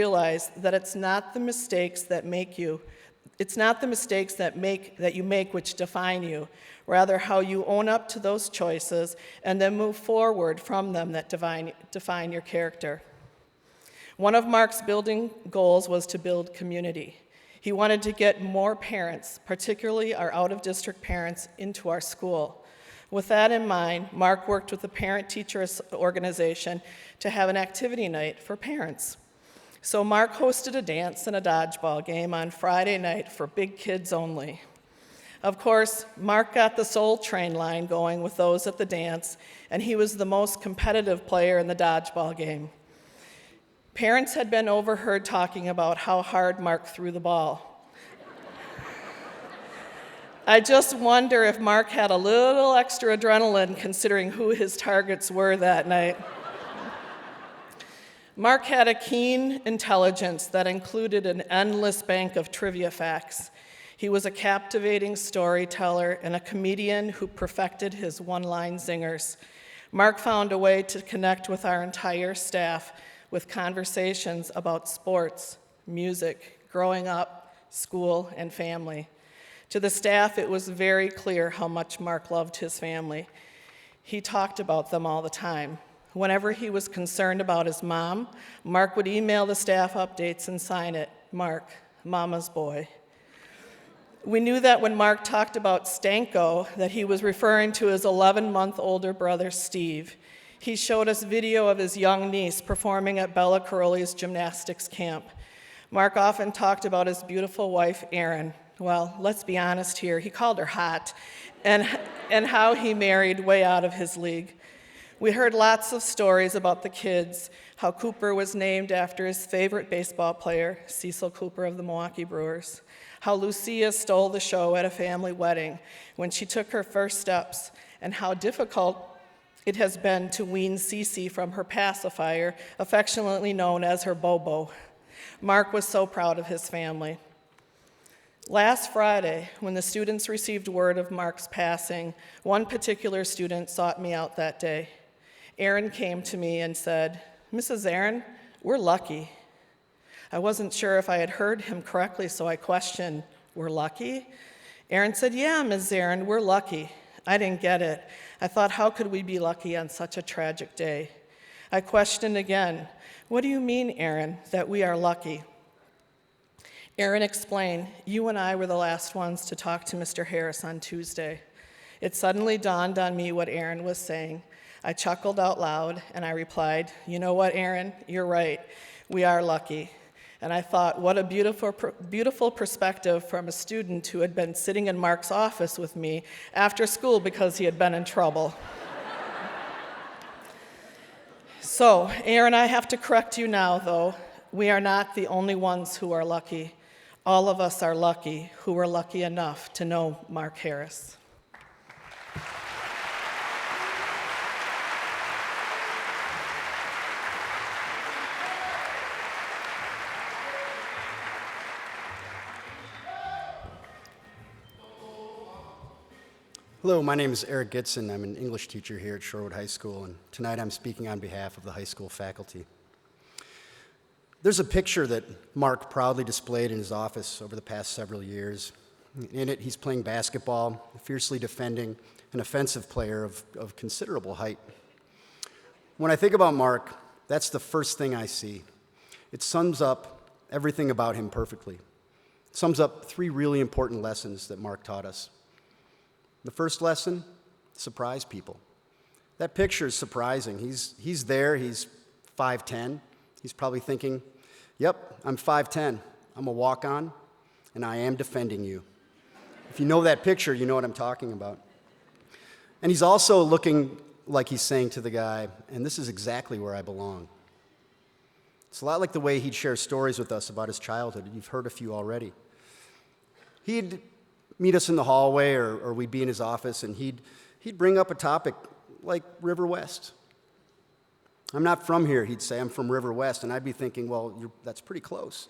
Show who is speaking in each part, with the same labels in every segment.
Speaker 1: realize that it's not the mistakes that you make which define you, rather how you own up to those choices and then move forward from them that define your character. One of Mark's building goals was to build community. He wanted to get more parents, particularly our out-of-district parents, into our school. With that in mind, Mark worked with the parent-teacher organization to have an activity night for parents. So Mark hosted a dance and a dodgeball game on Friday night for big kids only. Of course, Mark got the Soul Train line going with those at the dance, and he was the most competitive player in the dodgeball game. Parents had been overheard talking about how hard Mark threw the ball. I just wonder if Mark had a little extra adrenaline considering who his targets were that night. Mark had a keen intelligence that included an endless bank of trivia facts. He was a captivating storyteller and a comedian who perfected his one-line zingers. Mark found a way to connect with our entire staff with conversations about sports, music, growing up, school, and family. To the staff, it was very clear how much Mark loved his family. He talked about them all the time. Whenever he was concerned about his mom, Mark would email the staff updates and sign it, Mark, Mama's boy. We knew that when Mark talked about Stanko, that he was referring to his 11-month older brother, Steve. He showed us video of his young niece performing at Bella Caroli's gymnastics camp. Mark often talked about his beautiful wife, Erin. Well, let's be honest here, he called her hot, and how he married way out of his league. We heard lots of stories about the kids, how Cooper was named after his favorite baseball player, Cecil Cooper of the Milwaukee Brewers, how Lucia stole the show at a family wedding when she took her first steps, and how difficult it has been to wean Cece from her pacifier, affectionately known as her Bobo. Mark was so proud of his family. Last Friday, when the students received word of Mark's passing, one particular student sought me out that day. Erin came to me and said, "Mrs. Aaron, we're lucky." I wasn't sure if I had heard him correctly, so I questioned, "We're lucky?" Erin said, "Yeah, Ms. Aaron, we're lucky." I didn't get it. I thought, how could we be lucky on such a tragic day? I questioned again, "What do you mean, Erin, that we are lucky?" Erin explained, "You and I were the last ones to talk to Mr. Harris on Tuesday." It suddenly dawned on me what Erin was saying. I chuckled out loud, and I replied, "You know what, Erin? You're right. We are lucky." And I thought, what a beautiful perspective from a student who had been sitting in Mark's office with me after school because he had been in trouble. So, Erin, I have to correct you now, though. We are not the only ones who are lucky. All of us are lucky who were lucky enough to know Mark Harris.
Speaker 2: Hello, my name is Eric Gitson. I'm an English teacher here at Shorewood High School, and tonight I'm speaking on behalf of the high school faculty. There's a picture that Mark proudly displayed in his office over the past several years. In it, he's playing basketball, fiercely defending an offensive player of considerable height. When I think about Mark, that's the first thing I see. It sums up everything about him perfectly. It sums up 3 really important lessons that Mark taught us. The first lesson, surprise people. That picture is surprising. He's there, he's 5'10". He's probably thinking, yep, I'm 5'10". I'm a walk-on, and I am defending you. If you know that picture, you know what I'm talking about. And he's also looking like he's saying to the guy, and this is exactly where I belong. It's a lot like the way he'd share stories with us about his childhood. You've heard a few already. He'd meet us in the hallway, or we'd be in his office, and he'd bring up a topic like River West. "I'm not from here," he'd say. "I'm from River West." And I'd be thinking, well, that's pretty close.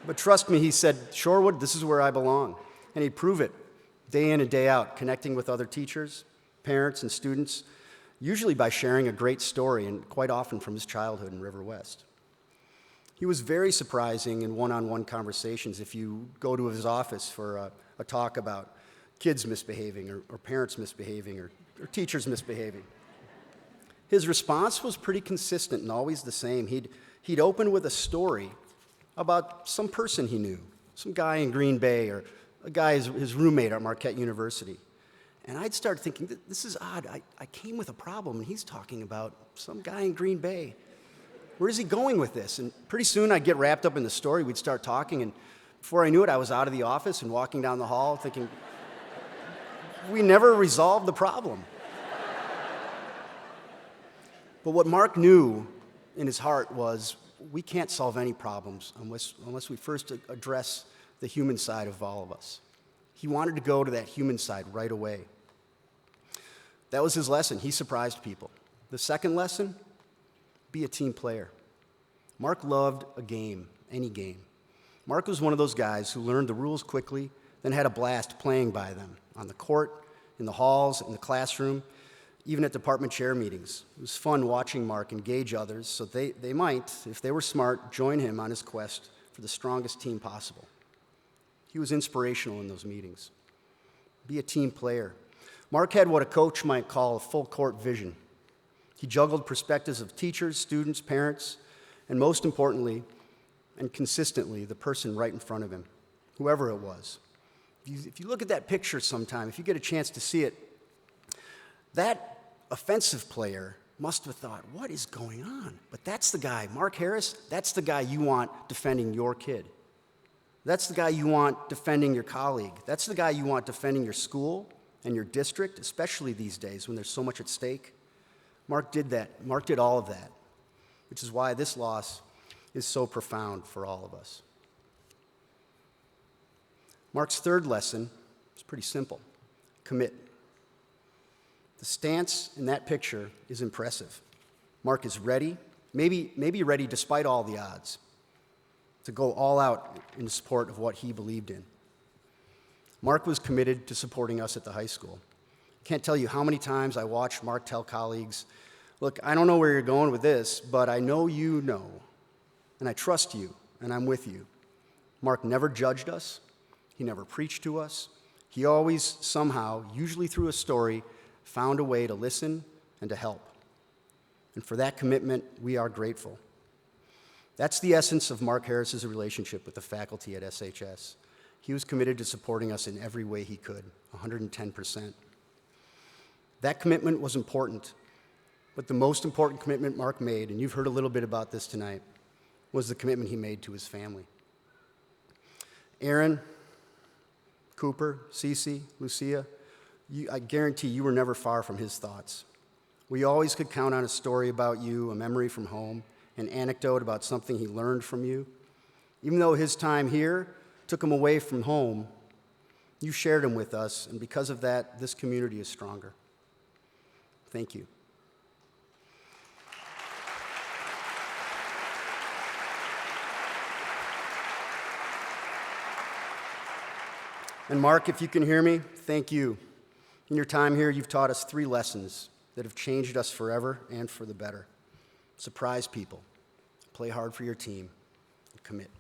Speaker 2: But trust me, he said, "Shorewood, this is where I belong." And he'd prove it day in and day out, connecting with other teachers, parents, and students, usually by sharing a great story, and quite often from his childhood in River West. He was very surprising in one-on-one conversations if you go to his office for a talk about kids misbehaving or parents misbehaving or teachers misbehaving. His response was pretty consistent and always the same. He'd open with a story about some person he knew, some guy in Green Bay or a guy, his roommate at Marquette University. And I'd start thinking, this is odd. I came with a problem, and he's talking about some guy in Green Bay. Where is he going with this? And pretty soon I'd get wrapped up in the story. We'd start talking, and before I knew it, I was out of the office and walking down the hall thinking, we never resolved the problem. But what Mark knew in his heart was, we can't solve any problems unless we first address the human side of all of us. He wanted to go to that human side right away. That was his lesson. He surprised people. The second lesson, be a team player. Mark loved a game, any game. Mark was one of those guys who learned the rules quickly, then had a blast playing by them on the court, in the halls, in the classroom, even at department chair meetings. It was fun watching Mark engage others so they might, if they were smart, join him on his quest for the strongest team possible. He was inspirational in those meetings. Be a team player. Mark had what a coach might call a full court vision. He juggled perspectives of teachers, students, parents, and most importantly, and consistently, the person right in front of him, whoever it was. If you look at that picture sometime, if you get a chance to see it, that offensive player must have thought, what is going on? But that's the guy, Mark Harris, that's the guy you want defending your kid. That's the guy you want defending your colleague. That's the guy you want defending your school and your district, especially these days when there's so much at stake. Mark did that. Mark did all of that, which is why this loss is so profound for all of us. Mark's third lesson is pretty simple. Commit. The stance in that picture is impressive. Mark is ready, maybe ready despite all the odds, to go all out in support of what he believed in. Mark was committed to supporting us at the high school. Can't tell you how many times I watched Mark tell colleagues, look, I don't know where you're going with this, but I know you know, and I trust you, and I'm with you. Mark never judged us. He never preached to us. He always somehow, usually through a story, found a way to listen and to help. And for that commitment, we are grateful. That's the essence of Mark Harris's relationship with the faculty at SHS. He was committed to supporting us in every way he could, 110%. That commitment was important, but the most important commitment Mark made, and you've heard a little bit about this tonight, was the commitment he made to his family. Aaron, Cooper, Cece, Lucia, I guarantee you were never far from his thoughts. We always could count on a story about you, a memory from home, an anecdote about something he learned from you. Even though his time here took him away from home, you shared him with us, and because of that, this community is stronger. Thank you. And Mark, if you can hear me, thank you. In your time here, you've taught us 3 lessons that have changed us forever and for the better. Surprise people, play hard for your team, and commit.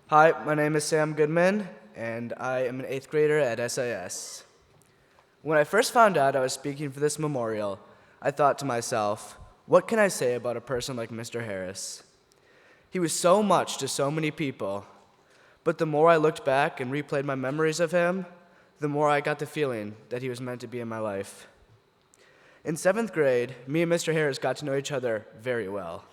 Speaker 3: Hi, my name is Sam Goodman, and I am an 8th grader at SIS. When I first found out I was speaking for this memorial, I thought to myself, what can I say about a person like Mr. Harris? He was so much to so many people, but the more I looked back and replayed my memories of him, the more I got the feeling that he was meant to be in my life. In 7th grade, me and Mr. Harris got to know each other very well.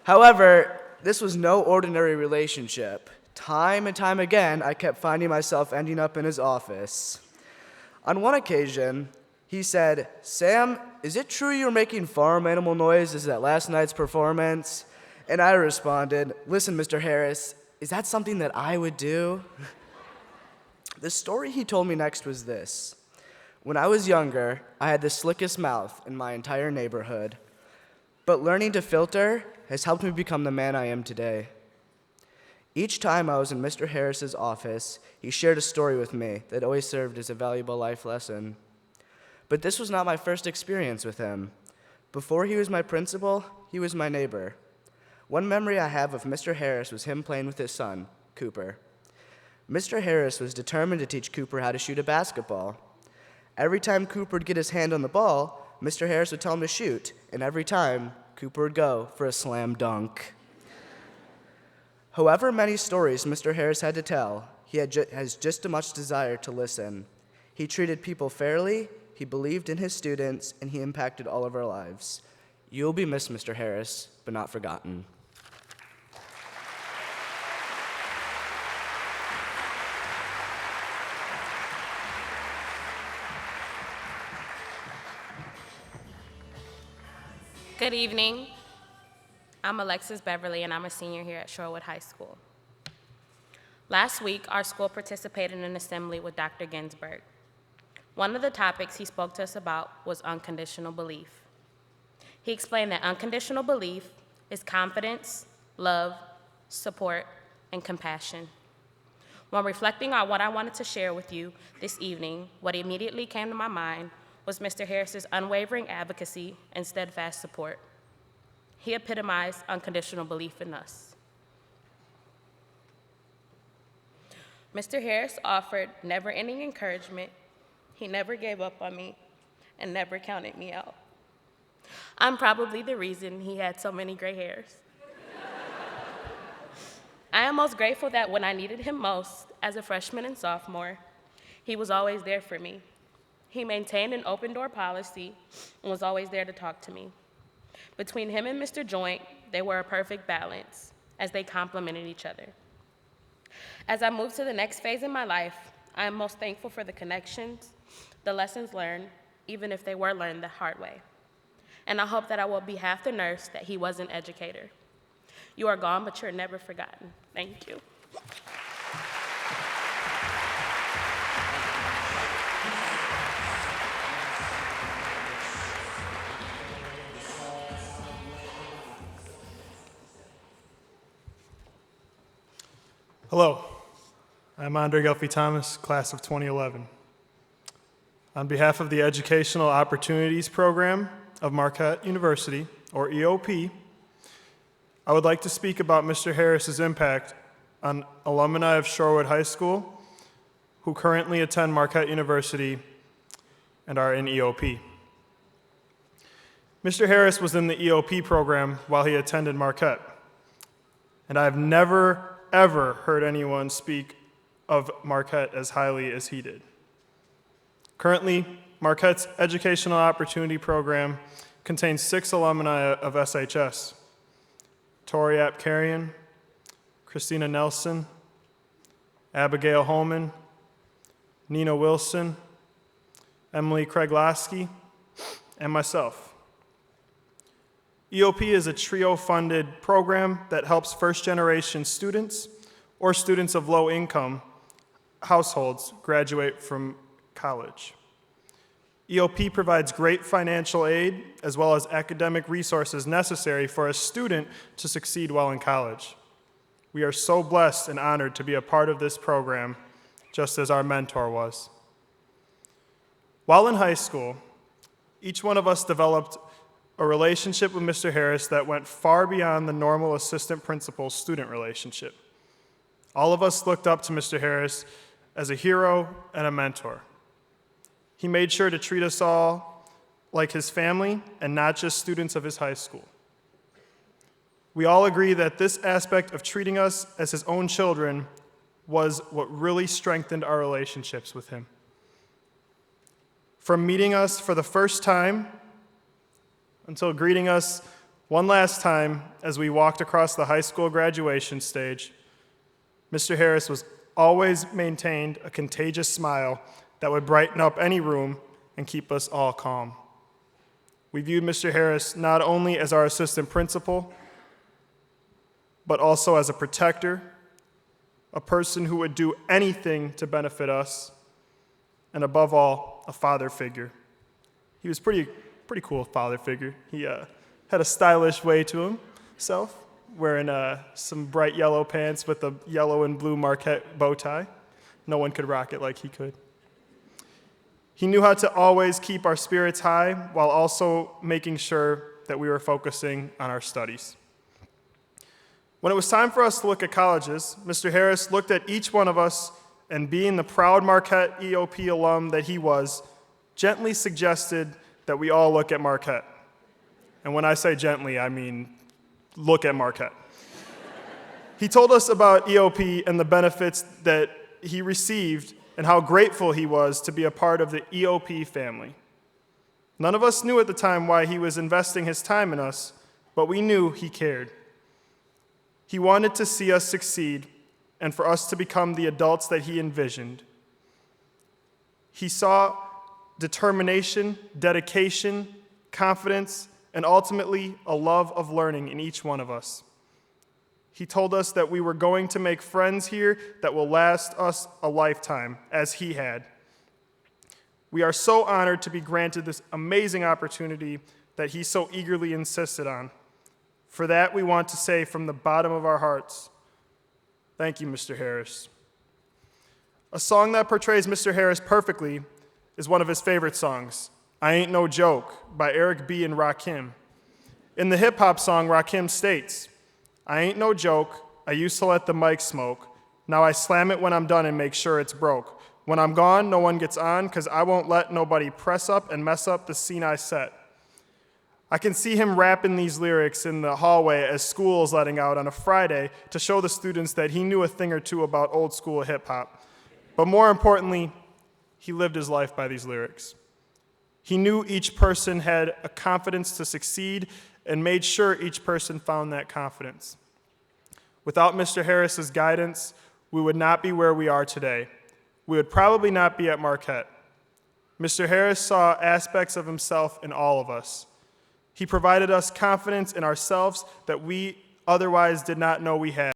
Speaker 3: However, this was no ordinary relationship. Time and time again, I kept finding myself ending up in his office. On one occasion, he said, "Sam, is it true you were making farm animal noises at last night's performance?" And I responded, "Listen, Mr. Harris, is that something that I would do?" The story he told me next was this. When I was younger, I had the slickest mouth in my entire neighborhood, but learning to filter has helped me become the man I am today. Each time I was in Mr. Harris's office, he shared a story with me that always served as a valuable life lesson. But this was not my first experience with him. Before he was my principal, he was my neighbor. One memory I have of Mr. Harris was him playing with his son, Cooper. Mr. Harris was determined to teach Cooper how to shoot a basketball. Every time Cooper would get his hand on the ball, Mr. Harris would tell him to shoot, and every time, Cooper would go for a slam dunk. However many stories Mr. Harris had to tell, he has just as much desire to listen. He treated people fairly, he believed in his students, and he impacted all of our lives. You'll be missed, Mr. Harris, but not forgotten.
Speaker 4: Good evening. I'm Alexis Beverly, and I'm a senior here at Shorewood High School. Last week, our school participated in an assembly with Dr. Ginsburg. One of the topics he spoke to us about was unconditional belief. He explained that unconditional belief is confidence, love, support, and compassion. When reflecting on what I wanted to share with you this evening, what immediately came to my mind was Mr. Harris's unwavering advocacy and steadfast support. He epitomized unconditional belief in us. Mr. Harris offered never-ending encouragement. He never gave up on me and never counted me out. I'm probably the reason he had so many gray hairs. I am most grateful that when I needed him most, as a freshman and sophomore, he was always there for me. He maintained an open-door policy and was always there to talk to me. Between him and Mr. Joint, they were a perfect balance, as they complemented each other. As I move to the next phase in my life, I am most thankful for the connections, the lessons learned, even if they were learned the hard way. And I hope that I will be half the nurse that he was an educator. You are gone, but you're never forgotten. Thank you.
Speaker 5: Hello, I'm Andre Guilfey Thomas, class of 2011. On behalf of the Educational Opportunities Program of Marquette University, or EOP, I would like to speak about Mr. Harris's impact on alumni of Shorewood High School who currently attend Marquette University and are in EOP. Mr. Harris was in the EOP program while he attended Marquette, and I've never ever heard anyone speak of Marquette as highly as he did. Currently, Marquette's Educational Opportunity Program contains 6 alumni of SHS: Tori Apkarian, Christina Nelson, Abigail Holman, Nina Wilson, Emily Craig-Lasky, and myself. EOP is a TRIO-funded program that helps first-generation students or students of low-income households graduate from college. EOP provides great financial aid as well as academic resources necessary for a student to succeed while in college. We are so blessed and honored to be a part of this program, just as our mentor was. While in high school, each one of us developed a relationship with Mr. Harris that went far beyond the normal assistant principal-student relationship. All of us looked up to Mr. Harris as a hero and a mentor. He made sure to treat us all like his family and not just students of his high school. We all agree that this aspect of treating us as his own children was what really strengthened our relationships with him. From meeting us for the first time until greeting us one last time as we walked across the high school graduation stage, Mr. Harris was always maintained a contagious smile that would brighten up any room and keep us all calm. We viewed Mr. Harris not only as our assistant principal, but also as a protector, a person who would do anything to benefit us, and above all, a father figure. He was pretty cool father figure. He had a stylish way to himself, wearing some bright yellow pants with a yellow and blue Marquette bow tie. No one could rock it like he could. He knew how to always keep our spirits high while also making sure that we were focusing on our studies. When it was time for us to look at colleges, Mr. Harris looked at each one of us and, being the proud Marquette EOP alum that he was, gently suggested that we all look at Marquette. And when I say gently, I mean look at Marquette. He told us about EOP and the benefits that he received and how grateful he was to be a part of the EOP family. None of us knew at the time why he was investing his time in us, but we knew he cared. He wanted to see us succeed and for us to become the adults that he envisioned. He saw determination, dedication, confidence, and ultimately a love of learning in each one of us. He told us that we were going to make friends here that will last us a lifetime, as he had. We are so honored to be granted this amazing opportunity that he so eagerly insisted on. For that, we want to say from the bottom of our hearts, thank you, Mr. Harris. A song that portrays Mr. Harris perfectly is one of his favorite songs, I Ain't No Joke, by Eric B. and Rakim. In the hip-hop song, Rakim states, I ain't no joke, I used to let the mic smoke. Now I slam it when I'm done and make sure it's broke. When I'm gone, no one gets on, 'cause I won't let nobody press up and mess up the scene I set. I can see him rapping these lyrics in the hallway as school is letting out on a Friday to show the students that he knew a thing or two about old school hip-hop. But more importantly, he lived his life by these lyrics. He knew each person had a confidence to succeed and made sure each person found that confidence. Without Mr. Harris's guidance, we would not be where we are today. We would probably not be at Marquette. Mr. Harris saw aspects of himself in all of us. He provided us confidence in ourselves that we otherwise did not know we had.